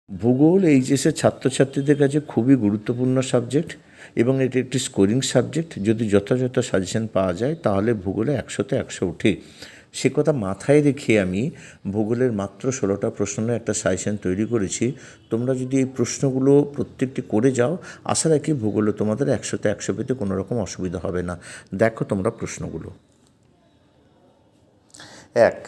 ভূগোল এইচএসের ছাত্রছাত্রীদের কাছে খুবই গুরুত্বপূর্ণ সাবজেক্ট এবং এটি একটি স্কোরিং সাবজেক্ট। যদি যথাযথ সাজেশন পাওয়া যায় তাহলে ভূগোলে 100-তে 100 ওঠে। সে কথা মাথায় রেখে আমি ভূগোলের মাত্র 16টা প্রশ্ন একটা সাজেশন তৈরি করেছি। তোমরা যদি এই প্রশ্নগুলো প্রত্যেকটি করে যাও, আশা রাখি ভূগোলে তোমাদের 100-তে 100 পেতে কোনো রকম অসুবিধা হবে না। দেখো তোমরা প্রশ্নগুলো। 1.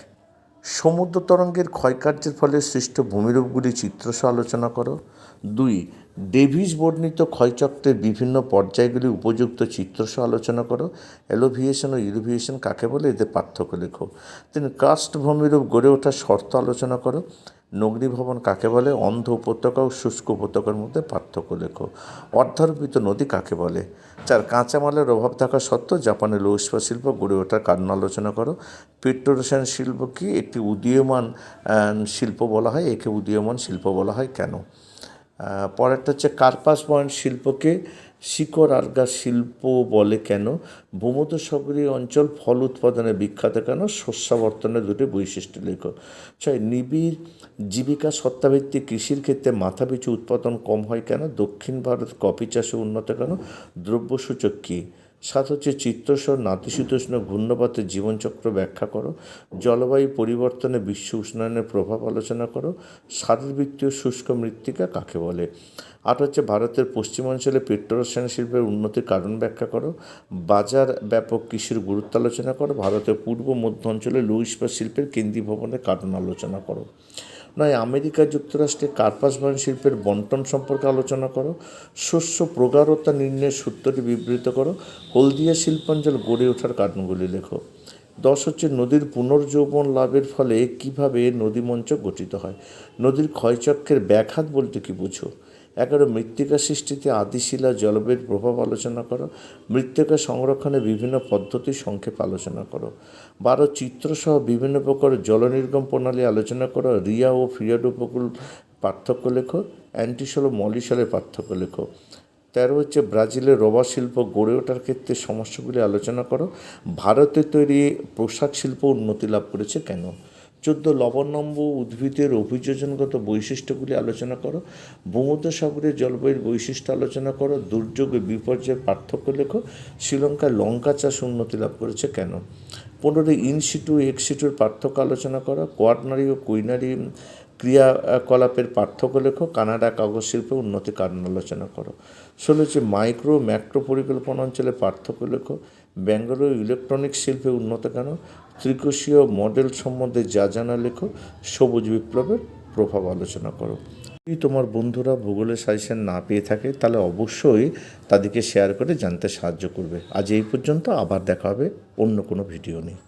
সমুদ্র তরঙ্গের ক্ষয়কার্যের ফলে সৃষ্ট ভূমিরূপগুলি চিত্রসহ আলোচনা করো। 2. ডেভিস বর্ণিত ক্ষয়চক্রের বিভিন্ন পর্যায়গুলি উপযুক্ত চিত্রসহ আলোচনা করো। এলোভিয়েশন ও ইলুভিয়েশন কাকে বলে, এদের পার্থক্য লেখো। 3. কার্স্ট ভূমিরূপ গড়ে ওঠার শর্ত আলোচনা করো। নগ্নিভবন কাকে বলে, অন্ধ উপত্যকা ও শুষ্ক উপত্যকার মধ্যে পার্থক্য লেখো। অর্ধারোপিত নদী কাকে বলে। 4. কাঁচামালের অভাব থাকা সত্ত্বেও জাপানের লৌহ ইস্পাত শিল্প গড়ে ওঠার কারণ আলোচনা করো। পেট্রোরসায়ন শিল্প কি একটি উদীয়মান শিল্প বলা হয়, একে উদীয়মান শিল্প বলা হয় কেন। পরেরটা হচ্ছে কার্পাস পয়েন্ট শিল্পকে শিকড় আর্গা শিল্প বলে কেন। ভূমধ্যসাগরীয় অঞ্চল ফল উৎপাদনে বিখ্যাত কেন। শস্যাবর্তনের দুটি বৈশিষ্ট্য লেখো। 6. নিবিড় জীবিকা সত্তাভিত্তিক কৃষির ক্ষেত্রে মাথাপিছু উৎপাদন কম হয় কেন। দক্ষিণ ভারত কফি চাষে উন্নত কেন। দ্রব্যসূচক কী। 7 হচ্ছে চিত্রসহ নাতিশীতোষ্ণ ঘূর্ণপাতের জীবনচক্র ব্যাখ্যা করো। জলবায়ু পরিবর্তনে বিশ্ব উষ্ণায়নের প্রভাব আলোচনা করো। শারীরবৃত্তীয় শুষ্ক মৃত্তিকা কাকে বলে। 8 হচ্ছে ভারতের পশ্চিমাঞ্চলে পেট্রোরসায়ন শিল্পের উন্নতির কারণ ব্যাখ্যা করো। বাজার ব্যাপক কৃষির গুরুত্ব আলোচনা করো। ভারতের পূর্ব মধ্য অঞ্চলে লৌহ ইস্পাত শিল্পের কেন্দ্রীভবনের কারণ আলোচনা করো। 9. আমেরিকা যুক্তরাষ্ট্রে কার্পাস বয়ন শিল্পের বন্টন সম্পর্কে আলোচনা করো। শস্য প্রগাঢ়তা নির্ণয়ের সূত্রটি বিবৃত করো। হলদিয়া শিল্পাঞ্চল গড়ে ওঠার কারণগুলি লেখো। 10 হচ্ছে নদীর পুনর্যৌবন লাভের ফলে কিভাবে নদীমঞ্চ গঠিত হয়। নদীর ক্ষয়চক্রের ব্যাঘাত বলতে কি বুঝো। 11. মৃত্তিকা সৃষ্টিতে আদিশিলা জলবায়ুর প্রভাব আলোচনা করো। মৃত্তিকা সংরক্ষণের বিভিন্ন পদ্ধতি সংক্ষেপ আলোচনা করো। 12. চিত্রসহ বিভিন্ন প্রকার জলনির্গম প্রণালী আলোচনা করো। রিয়া ও ফিয়াড উপকূল পার্থক্য লেখো। অ্যান্টিসল ও মলিসলের পার্থক্য লেখো। 13 হচ্ছে ব্রাজিলের রবার শিল্প গড়ে ওঠার ক্ষেত্রে সমস্যাগুলি আলোচনা করো। ভারতে তৈরি পোশাক শিল্প উন্নতি লাভ করেছে কেন। 14. লবণাম্ব উদ্ভিদের অভিযোজনগত বৈশিষ্ট্যগুলি আলোচনা করো। ভূমধ্যসাগরের জলবায়ুর বৈশিষ্ট্য আলোচনা করো। দুর্যোগ ও বিপর্যয়ের পার্থক্য লেখো। শ্রীলঙ্কায় লঙ্কা চাষ উন্নতি লাভ করেছে কেন। 15. ইনসিটু এক্সিটুর পার্থক্য আলোচনা করো। কোয়াটনারি ও কুইনারি ক্রিয়াকলাপের পার্থক্য লেখো। কানাডা কাগজ শিল্পে উন্নতির কারণ আলোচনা করো। 16 হচ্ছে মাইক্রো ম্যাক্রো পরিকল্পনা অঞ্চলে পার্থক্য লেখো। ব্যাঙ্গালোর ইলেকট্রনিক্স শিল্পে উন্নত কেন। ত্রিকোষীয় মডেল সম্বন্ধে যা জানা লেখো। সবুজ বিপ্লবের প্রভাব আলোচনা করো। যদি তোমার বন্ধুরা ভূগোলের সাজেশন না পেয়ে থাকে তাহলে অবশ্যই তাদেরকে শেয়ার করে জানতে সাহায্য করবে। আজ এই পর্যন্ত, আবার দেখা হবে অন্য কোনো ভিডিও নিয়ে।